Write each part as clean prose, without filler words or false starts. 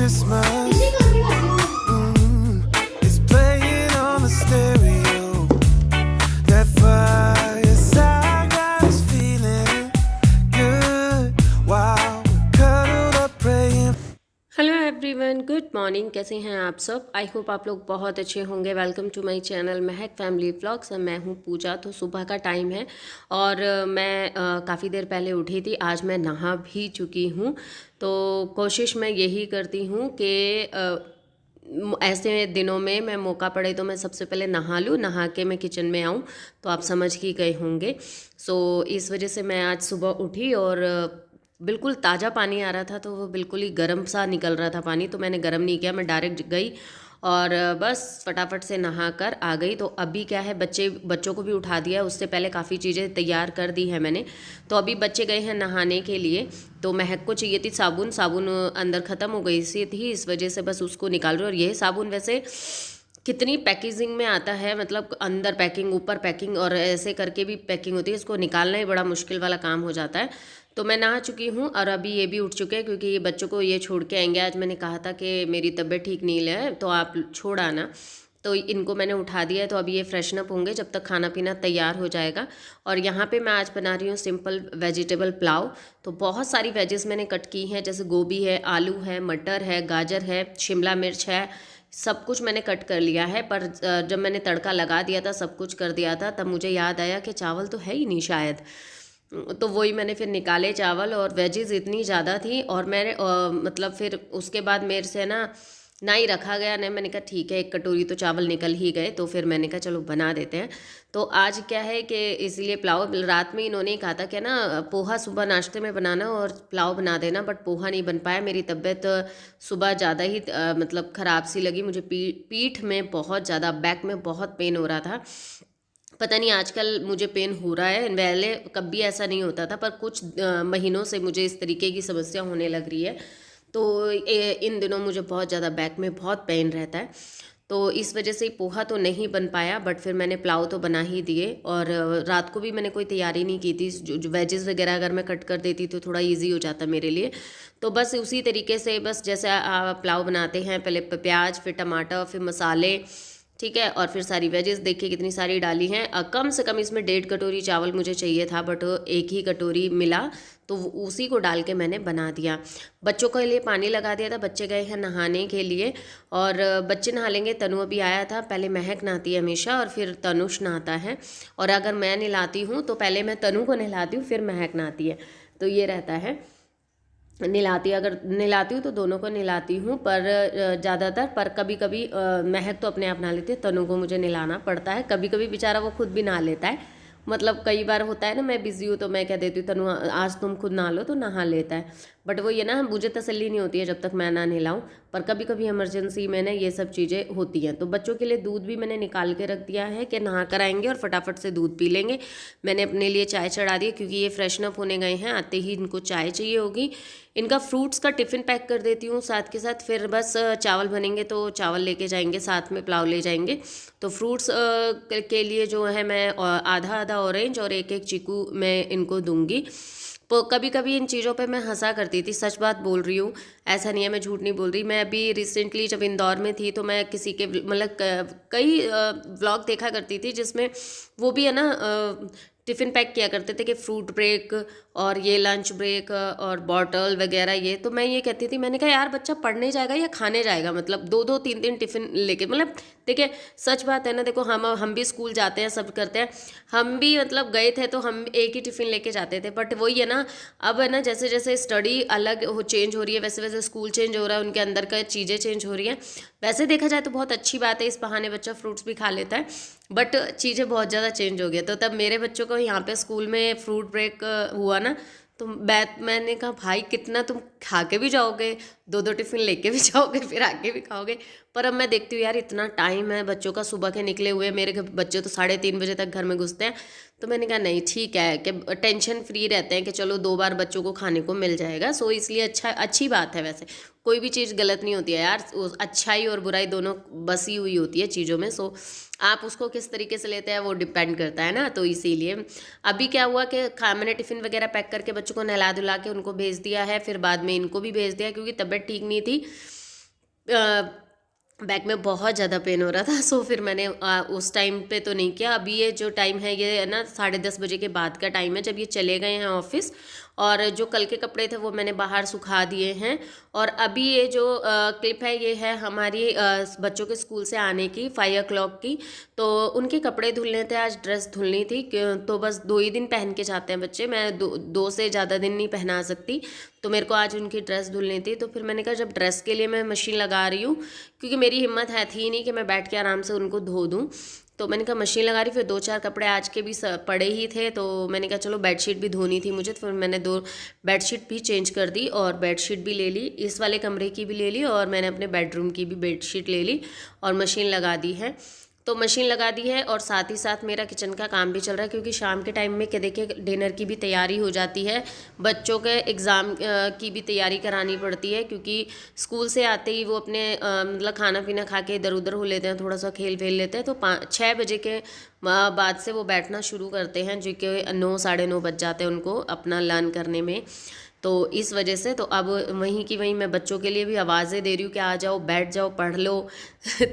Christmas is playing on the stereo. That fireside got us feeling good while we're cuddled up praying. Hello everyone, good morning. कैसे हैं आप सब? I hope आप लोग बहुत अच्छे होंगे। Welcome to my channel Mahak family vlogs. मैं हूं पूजा। तो सुबह का टाइम है और मैं काफ़ी देर पहले उठी थी। आज मैं नहा भी चुकी हूं। तो कोशिश मैं यही करती हूं कि ऐसे दिनों में मैं मौका पड़े तो मैं सबसे पहले नहा लूँ, नहा के मैं किचन में आऊँ। तो आप समझ ही गए होंगे। सो इस वजह से मैं आज सुबह उठी और बिल्कुल ताज़ा पानी आ रहा था, तो वो बिल्कुल ही गर्म सा निकल रहा था पानी। तो मैंने गर्म नहीं किया, मैं डायरेक्ट गई और बस फटाफट से नहा कर आ गई। तो अभी क्या है, बच्चों को भी उठा दिया। उससे पहले काफ़ी चीज़ें तैयार कर दी है मैंने। तो अभी बच्चे गए हैं नहाने के लिए। तो महक को चाहिए थी साबुन अंदर ख़त्म हो गई सी थी, इस वजह से बस उसको निकाल रही। और यह साबुन वैसे कितनी पैकेजिंग में आता है, मतलब अंदर पैकिंग ऊपर पैकिंग और ऐसे करके भी पैकिंग होती है। इसको निकालना ही बड़ा मुश्किल वाला काम हो जाता है। तो मैं नहा चुकी हूँ और अभी ये भी उठ चुके हैं, क्योंकि ये बच्चों को ये छोड़ के आएंगे। आज मैंने कहा था कि मेरी तबीयत ठीक नहीं है तो आप छोड़ आना। तो इनको मैंने उठा दिया है। तो अभी ये फ्रेशन अप होंगे जब तक खाना पीना तैयार हो जाएगा। और यहाँ पे मैं आज बना रही हूँ सिंपल वेजिटेबल पुलाव। तो बहुत सारी वेजेस मैंने कट की हैं, जैसे गोभी है, आलू है, मटर है, गाजर है, शिमला मिर्च है। सब कुछ मैंने कट कर लिया है। पर जब मैंने तड़का लगा दिया था, सब कुछ कर दिया था, तब मुझे याद आया कि चावल तो है ही नहीं शायद। तो वही मैंने फिर निकाले चावल। और वेजेस इतनी ज़्यादा थी और मैंने मतलब फिर उसके बाद मेरे से ना ही रखा गया ना। मैंने कहा ठीक है, एक कटोरी तो चावल निकल ही गए। तो फिर मैंने कहा चलो बना देते हैं। तो आज क्या है कि इसलिए पुलाव, रात में इन्होंने कहा था कि ना पोहा सुबह नाश्ते में बनाना और पुलाव बना देना, बट पोहा नहीं बन पाया। मेरी तबीयत सुबह ज़्यादा ही मतलब ख़राब सी लगी मुझे। पीठ में बहुत ज़्यादा, बैक में बहुत पेन हो रहा था। पता नहीं आजकल मुझे पेन हो रहा है, पहले कभी ऐसा नहीं होता था, पर कुछ महीनों से मुझे इस तरीके की समस्या होने लग रही है। तो इन दिनों मुझे बहुत ज़्यादा बैक में बहुत पेन रहता है। तो इस वजह से पोहा तो नहीं बन पाया, बट फिर मैंने पुलाव तो बना ही दिए। और रात को भी मैंने कोई तैयारी नहीं की थी। जो वेजेस वगैरह अगर मैं कट कर देती तो थोड़ा इजी हो जाता मेरे लिए। तो बस उसी तरीके से, बस जैसे पुलाव बनाते हैं, पहले प्याज, फिर टमाटर, फिर मसाले, ठीक है, और फिर सारी वेजेस देखिए कितनी सारी डाली हैं। कम से कम इसमें 1.5 कटोरी चावल मुझे चाहिए था, बट एक ही कटोरी मिला। तो उसी को डाल के मैंने बना दिया। बच्चों के लिए पानी लगा दिया था, बच्चे गए हैं नहाने के लिए। और बच्चे नहा लेंगे। तनु अभी आया था, पहले महक नहाती है हमेशा और फिर तनुष नहाता है। और अगर मैं नहलाती हूँ तो पहले मैं तनु को नहलाती हूँ, फिर महक नहाती है। तो ये रहता है। अगर नहलाती हूँ तो दोनों को नहलाती हूँ, पर ज़्यादातर, पर कभी कभी महक तो अपने आप नहा लेती है, तनु को मुझे नहलाना पड़ता है। कभी कभी बेचारा वो खुद भी नहा लेता है। मतलब कई बार होता है ना, मैं बिज़ी हूँ तो मैं कह देती हूँ तनु आज तुम खुद नहा लो, तो नहा लेता है। बट वो ये ना, मुझे तसल्ली नहीं होती है जब तक मैं ना नहलाऊँ। पर कभी कभी इमरजेंसी में ना ये सब चीज़ें होती हैं। तो बच्चों के लिए दूध भी मैंने निकाल के रख दिया है कि नहा कर आएंगे और फटाफट से दूध पी लेंगे। मैंने अपने लिए चाय चढ़ा दी, क्योंकि ये फ्रेशन अप होने गए हैं, आते ही इनको चाय चाहिए होगी। इनका फ्रूट्स का टिफ़िन पैक कर देती हूँ साथ के साथ। फिर बस चावल बनेंगे तो चावल लेके जाएंगे, साथ में पुलाव ले जाएंगे। तो फ्रूट्स के लिए जो है मैं आधा आधा ऑरेंज और एक एक चीकू मैं इनको दूंगी। तो कभी कभी इन चीज़ों पे मैं हंसा करती थी, सच बात बोल रही हूँ, ऐसा नहीं है, मैं झूठ नहीं बोल रही। मैं अभी रिसेंटली जब इंदौर में थी तो मैं किसी के मतलब कई व्लॉग देखा करती थी, जिसमें वो भी है ना टिफ़िन पैक किया करते थे कि फ्रूट ब्रेक और ये लंच ब्रेक और बॉटल वगैरह। ये तो मैं ये कहती थी, मैंने कहा यार बच्चा पढ़ने जाएगा या खाने जाएगा, मतलब 2-2 3-3 टिफ़िन लेके, मतलब देखिए सच बात है ना। देखो हम भी स्कूल जाते हैं, सब करते हैं। हम भी मतलब गए थे तो हम एक ही टिफ़िन लेके जाते थे। बट वही है ना, अब है ना, जैसे जैसे स्टडी चेंज हो रही है, वैसे वैसे स्कूल चेंज हो रहा है, उनके अंदर का चीज़ें चेंज हो रही हैं। वैसे देखा जाए तो बहुत अच्छी बात है, इस बहाने बच्चा फ्रूट्स भी खा लेता है। बट चीज़ें बहुत ज़्यादा चेंज हो गई। तो तब मेरे बच्चों को यहाँ पे स्कूल में फ्रूट ब्रेक हुआ ना, तो मैंने कहा भाई कितना तुम खा के भी जाओगे, 2-2 टिफ़िन लेके भी जाओगे, फिर आके भी खाओगे। पर अब मैं देखती हूँ यार इतना टाइम है बच्चों का सुबह के निकले हुए। मेरे बच्चे तो 3:30 बजे तक घर में घुसते हैं। तो मैंने कहा नहीं ठीक है, कि टेंशन फ्री रहते हैं कि चलो 2 बार बच्चों को खाने को मिल जाएगा। सो इसलिए अच्छी बात है। वैसे कोई भी चीज़ गलत नहीं होती है यार, अच्छाई और बुराई दोनों बसी हुई होती है चीज़ों में। सो आप उसको किस तरीके से लेते हैं वो डिपेंड करता है ना। तो इसीलिए अभी क्या हुआ कि मैंने टिफ़िन वगैरह पैक करके बच्चों को नहला धुला के उनको भेज दिया है। फिर बाद में इनको भी भेज दिया, क्योंकि तबीयत ठीक नहीं थी। बैक में बहुत ज़्यादा पेन हो रहा था। सो फिर मैंने उस टाइम पे तो नहीं किया। अभी ये जो टाइम है ये है ना 10:30 बजे के बाद का टाइम है, जब ये चले गए हैं ऑफिस, और जो कल के कपड़े थे वो मैंने बाहर सुखा दिए हैं। और अभी ये जो क्लिप है ये है हमारी बच्चों के स्कूल से आने की 5 o'clock की। तो उनके कपड़े धुलने थे, आज ड्रेस धुलनी थी, तो बस 2 ही दिन पहन के जाते हैं बच्चे, मैं दो से ज़्यादा दिन नहीं पहना सकती। तो मेरे को आज उनकी ड्रेस धुलनी थी, तो फिर मैंने कहा जब ड्रेस के लिए मैं मशीन लगा रही हूँ, क्योंकि मेरी हिम्मत है थी नहीं कि मैं बैठ के आराम से उनको धो दूँ, तो मैंने कहा मशीन लगा रही। फिर 2-4 कपड़े आज के भी पड़े ही थे, तो मैंने कहा चलो बेडशीट भी धोनी थी मुझे, तो फिर मैंने 2 बेडशीट भी चेंज कर दी और बेडशीट भी ले ली, इस वाले कमरे की भी ले ली और मैंने अपने बेडरूम की भी बेडशीट ले ली और मशीन लगा दी है। तो मशीन लगा दी है और साथ ही साथ मेरा किचन का काम भी चल रहा है, क्योंकि शाम के टाइम में क्या देखिए डिनर की भी तैयारी हो जाती है, बच्चों के एग्ज़ाम की भी तैयारी करानी पड़ती है, क्योंकि स्कूल से आते ही वो अपने मतलब खाना पीना खा के इधर उधर हो लेते हैं, थोड़ा सा खेल फेल लेते हैं, तो 6 बजे के बाद से वो बैठना शुरू करते हैं, जो कि 9 साढ़े 9 बज जाते हैं उनको अपना लर्न करने में। तो इस वजह से तो अब वहीं की वहीं मैं बच्चों के लिए भी आवाज़ें दे रही हूँ कि आ जाओ, बैठ जाओ, पढ़ लो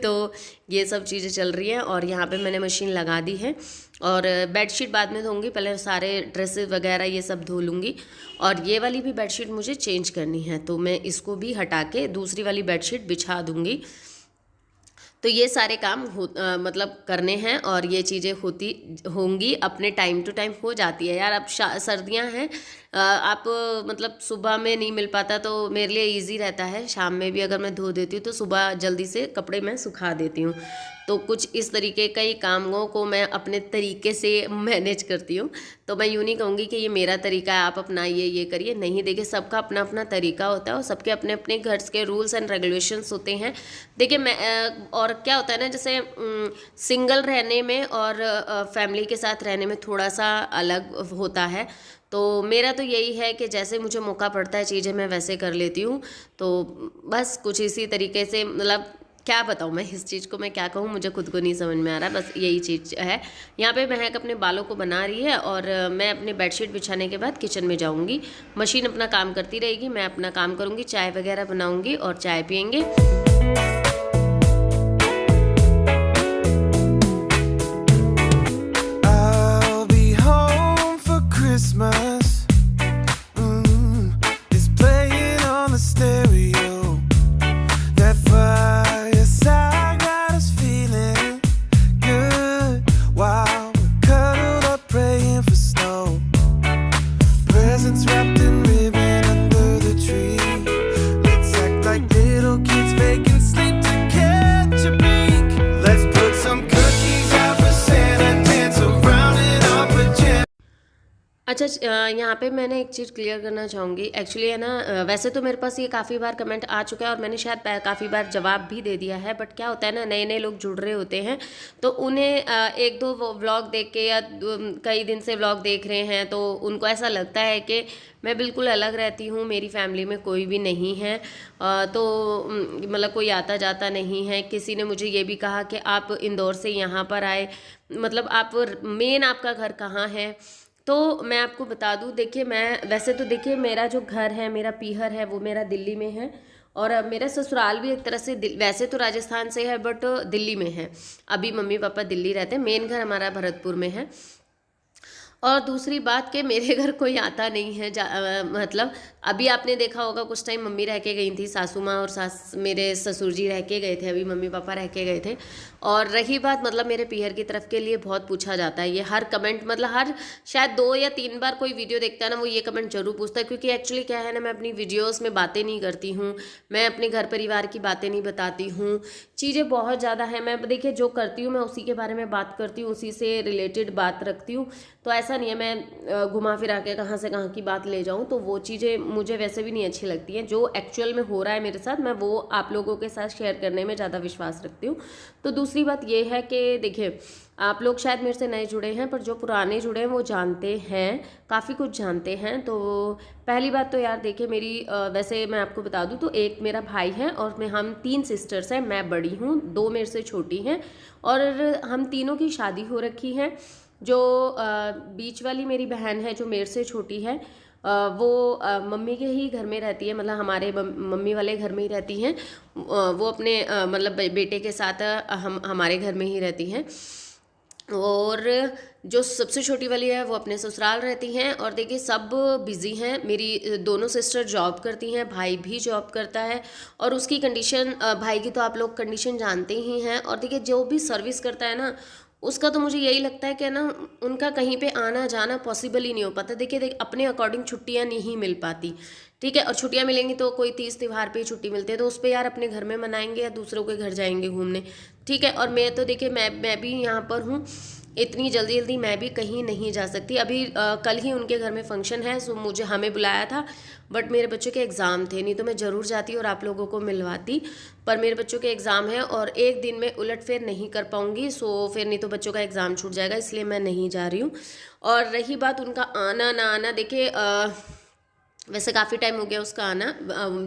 तो ये सब चीज़ें चल रही हैं। और यहाँ पे मैंने मशीन लगा दी है और बेडशीट बाद में धोऊंगी, पहले सारे ड्रेसेस वगैरह ये सब धो लूँगी। और ये वाली भी बेडशीट मुझे चेंज करनी है, तो मैं इसको भी हटा के दूसरी वाली बेडशीट बिछा दूँगी। तो ये सारे काम मतलब करने हैं और ये चीज़ें होती होंगी, अपने टाइम टू टाइम हो जाती है यार। अब सर्दियां हैं, आप मतलब सुबह में नहीं मिल पाता, तो मेरे लिए इजी रहता है, शाम में भी अगर मैं धो देती हूँ तो सुबह जल्दी से कपड़े मैं सुखा देती हूँ। तो कुछ इस तरीके कई कामों को मैं अपने तरीके से मैनेज करती हूँ। तो मैं यूँ नहीं कहूँगी कि ये मेरा तरीका है आप अपनाइए ये करिए, नहीं, देखिए सबका अपना अपना तरीका होता है और सबके अपने अपने घर के रूल्स एंड रेगुलेशंस होते हैं। देखिए मैं और क्या होता है ना, जैसे सिंगल रहने में और फैमिली के साथ रहने में थोड़ा सा अलग होता है। तो मेरा तो यही है कि जैसे मुझे मौका पड़ता है चीज़ें मैं वैसे कर लेती हूँ। तो बस कुछ इसी तरीके से, मतलब क्या बताऊँ मैं इस चीज़ को, मैं क्या कहूँ, मुझे खुद को नहीं समझ में आ रहा, बस यही चीज़ है। यहाँ पे महक अपने बालों को बना रही है और मैं अपने बेडशीट बिछाने के बाद किचन में जाऊँगी, मशीन अपना काम करती रहेगी, मैं अपना काम करूँगी, चाय वगैरह बनाऊँगी और चाय पियेंगे। I'll be home for Christmas. It's playing on the stereo. That fireside got us feeling good while we're cuddled up praying for snow. Presents wrapped in ribbon under the tree. Let's act like little kids faking sleep to catch a peek. Let's put some cookies out for Santa, dance around in our pajamas. अच्छा, यहाँ पे मैंने एक चीज़ clear करना चाहूँगी। Actually है ना, वैसे तो मेरे पास ये काफ़ी बार कमेंट आ चुका है और मैंने शायद काफ़ी बार जवाब भी दे दिया है, बट क्या होता है ना, नए नए लोग जुड़ रहे होते हैं, तो उन्हें 1-2 व्लॉग देख के या कई दिन से व्लॉग देख रहे हैं, तो उनको ऐसा लगता है कि मैं बिल्कुल अलग रहती हूँ, मेरी फैमिली में कोई भी नहीं है, तो मतलब कोई आता जाता नहीं है। किसी ने मुझे ये भी कहा कि आप इंदौर से यहाँ पर आए, मतलब आप मेन आपका घर कहाँ है। तो मैं आपको बता दूं, देखिए मैं वैसे तो देखिए मेरा जो घर है, मेरा पीहर है, वो मेरा दिल्ली में है और मेरा ससुराल भी एक तरह से वैसे तो राजस्थान से है बट दिल्ली में है। अभी मम्मी पापा दिल्ली रहते हैं, मेन घर हमारा भरतपुर में है। और दूसरी बात कि मेरे घर कोई आता नहीं है, मतलब अभी आपने देखा होगा कुछ टाइम मम्मी रह के गई थी, सासू माँ और मेरे ससुर जी रह के गए थे, अभी मम्मी पापा रह के गए थे। और रही बात मतलब मेरे पीहर की तरफ के लिए बहुत पूछा जाता है, ये हर कमेंट मतलब हर शायद 2 या 3 बार कोई वीडियो देखता है ना, वो ये कमेंट जरूर पूछता है, क्योंकि एक्चुअली क्या है ना, मैं अपनी वीडियोज़ में बातें नहीं करती हूँ, मैं अपने घर परिवार की बातें नहीं बताती हूँ, चीज़ें बहुत ज़्यादा है। मैं देखिए जो करती हूँ मैं उसी के बारे में बात करती हूँ, उसी से रिलेटेड बात रखती हूँ। तो ऐसा नहीं है मैं घुमा फिरा के कहाँ से कहाँ की बात ले जाऊँ, तो वो चीज़ें मुझे वैसे भी नहीं अच्छी लगती हैं। जो एक्चुअल में हो रहा है मेरे साथ, मैं वो आप लोगों के साथ शेयर करने में ज़्यादा विश्वास रखती हूँ। तो दूसरी बात ये है कि देखिए आप लोग शायद मेरे से नए जुड़े हैं, पर जो पुराने जुड़े हैं वो जानते हैं, काफ़ी कुछ जानते हैं। तो पहली बात तो यार देखिए मेरी वैसे मैं आपको बता दूं तो एक मेरा भाई है और हम 3 सिस्टर्स हैं, मैं बड़ी हूँ, 2 मेरे से छोटी हैं और हम तीनों की शादी हो रखी है। जो बीच वाली मेरी बहन है जो मेरे से छोटी है, वो मम्मी के ही घर में रहती है, मतलब हमारे मम्मी वाले घर में ही रहती हैं। वो अपने मतलब बेटे के साथ हम हमारे घर में ही रहती हैं। और जो सबसे छोटी वाली है वो अपने ससुराल रहती हैं। और देखिए सब बिज़ी हैं, मेरी दोनों सिस्टर जॉब करती हैं, भाई भी जॉब करता है। और उसकी कंडीशन, भाई की तो आप लोग कंडीशन जानते ही हैं। और देखिए जो भी सर्विस करता है ना, उसका तो मुझे यही लगता है कि ना उनका कहीं पे आना जाना पॉसिबल ही नहीं हो पाता। देखिए अपने अकॉर्डिंग छुट्टियां नहीं मिल पाती, ठीक है। और छुट्टियां मिलेंगी तो कोई 30 त्यौहार पे ही छुट्टी मिलती है, तो उस पर यार अपने घर में मनाएंगे या दूसरों के घर जाएंगे घूमने, ठीक है। और मैं तो देखिए मैं भी यहाँ पर हूँ, इतनी जल्दी जल्दी मैं भी कहीं नहीं जा सकती। अभी कल ही उनके घर में फंक्शन है, सो मुझे हमें बुलाया था, बट मेरे बच्चों के एग्ज़ाम थे, नहीं तो मैं ज़रूर जाती और आप लोगों को मिलवाती। पर मेरे बच्चों के एग्ज़ाम है और एक दिन में उलटफेर नहीं कर पाऊँगी, सो फिर नहीं तो बच्चों का एग्ज़ाम छूट जाएगा, इसलिए मैं नहीं जा रही हूँ। और रही बात उनका आना ना आना, देखिए वैसे काफ़ी टाइम हो गया उसका आना।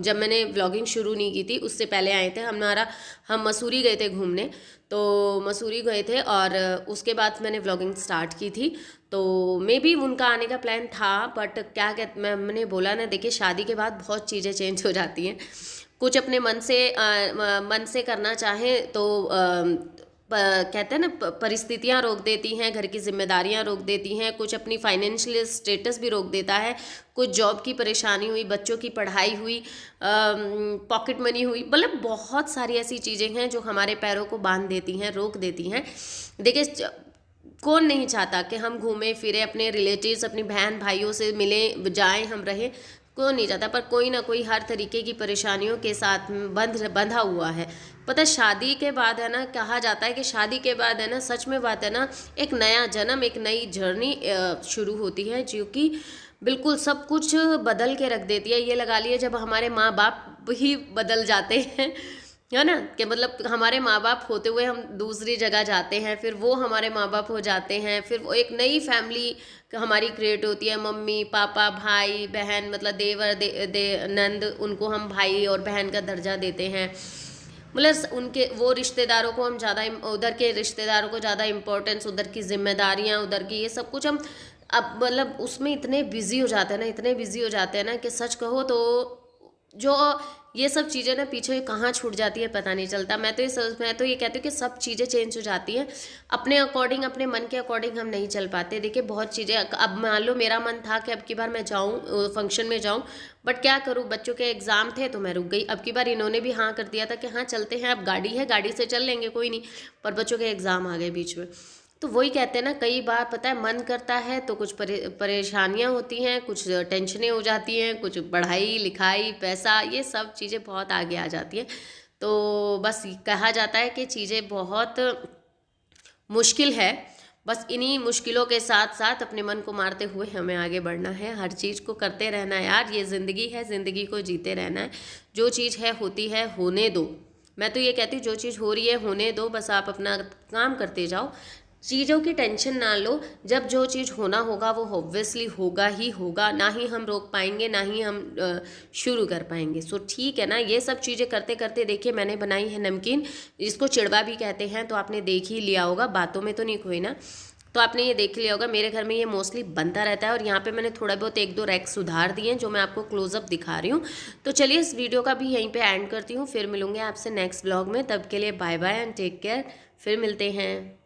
जब मैंने व्लॉगिंग शुरू नहीं की थी उससे पहले आए थे। हम मसूरी गए थे घूमने, तो मसूरी गए थे और उसके बाद मैंने व्लॉगिंग स्टार्ट की थी। तो मे भी उनका आने का प्लान था, बट क्या कहते मैंने बोला ना, देखिए शादी के बाद बहुत चीज़ें चेंज हो जाती हैं। कुछ अपने मन से करना चाहें तो कहते हैं ना परिस्थितियां रोक देती हैं, घर की जिम्मेदारियां रोक देती हैं, कुछ अपनी फाइनेंशियल स्टेटस भी रोक देता है, कुछ जॉब की परेशानी हुई, बच्चों की पढ़ाई हुई, पॉकेट मनी हुई, मतलब बहुत सारी ऐसी चीज़ें हैं जो हमारे पैरों को बांध देती हैं, रोक देती हैं। देखिए कौन नहीं चाहता कि हम घूमें फिरें, अपने रिलेटिव्स, अपनी बहन भाइयों से मिलें, जाएं, हम रहें, कौन नहीं चाहता। पर कोई ना कोई हर तरीके की परेशानियों के साथ बंधा हुआ है। पता है शादी के बाद है ना, कहा जाता है कि शादी के बाद है ना, सच में बात है ना, एक नया जन्म, एक नई जर्नी शुरू होती है, जो कि बिल्कुल सब कुछ बदल के रख देती है। ये लगा लिए जब हमारे माँ बाप ही बदल जाते हैं, है ना, कि मतलब हमारे माँ बाप होते हुए हम दूसरी जगह जाते हैं, फिर वो हमारे माँ बाप हो जाते हैं, फिर वो एक नई फैमिली हमारी क्रिएट होती है। मम्मी पापा भाई बहन, मतलब देवर नंद, उनको हम भाई और बहन का दर्जा देते हैं। मतलब उनके वो रिश्तेदारों को हम ज़्यादा, उधर के रिश्तेदारों को ज़्यादा इम्पोर्टेंस, उधर की जिम्मेदारियाँ, उधर की ये सब कुछ हम अब मतलब उसमें इतने बिजी हो जाते हैं ना, इतने बिजी हो जाते हैं ना, कि सच कहो तो जो ये सब चीज़ें ना पीछे कहाँ छूट जाती है पता नहीं चलता। मैं तो ये कहती हूँ कि सब चीज़ें चेंज हो जाती हैं अपने अकॉर्डिंग, अपने मन के अकॉर्डिंग हम नहीं चल पाते। देखिए बहुत चीज़ें, अब मान लो मेरा मन था कि अब की बार मैं जाऊँ फंक्शन में जाऊँ, बट क्या करूँ, बच्चों के एग्ज़ाम थे तो मैं रुक गई। अब की बार इन्होंने भी हाँ कर दिया था कि हाँ चलते हैं, अब गाड़ी है, गाड़ी से चल लेंगे, कोई नहीं, पर बच्चों के एग्ज़ाम आ गए बीच में। तो वही कहते हैं ना, कई बार पता है मन करता है तो कुछ परेशानियां होती हैं, कुछ टेंशनें हो जाती हैं, कुछ पढ़ाई लिखाई पैसा, ये सब चीज़ें बहुत आगे आ जाती हैं। तो बस कहा जाता है कि चीज़ें बहुत मुश्किल है, बस इन्हीं मुश्किलों के साथ साथ अपने मन को मारते हुए हमें आगे बढ़ना है, हर चीज़ को करते रहना है यार। ये ज़िंदगी है, ज़िंदगी को जीते रहना है। जो चीज़ है होती है, होने दो। मैं तो ये कहती हूँ जो चीज़ हो रही है होने दो, बस आप अपना काम करते जाओ, चीज़ों की टेंशन ना लो। जब जो चीज़ होना होगा वो ऑब्वियसली होगा ही होगा, ना ही हम रोक पाएंगे, ना ही हम शुरू कर पाएंगे। सो ठीक है ना, ये सब चीज़ें करते करते देखिए मैंने बनाई है नमकीन, जिसको चिड़वा भी कहते हैं, तो आपने देख ही लिया होगा, बातों में तो नहीं खोई ना, तो आपने ये देख लिया होगा। मेरे घर में ये मोस्टली बनता रहता है और यहाँ पे मैंने थोड़ा बहुत 1-2 रैक सुधार दिए हैं जो मैं आपको क्लोजअप दिखा रही हूँ। तो चलिए इस वीडियो का भी यहीं पे एंड करती हूँ, फिर मिलूंगे आपसे नेक्स्ट ब्लॉग में। तब के लिए bye bye and take care, फिर मिलते हैं।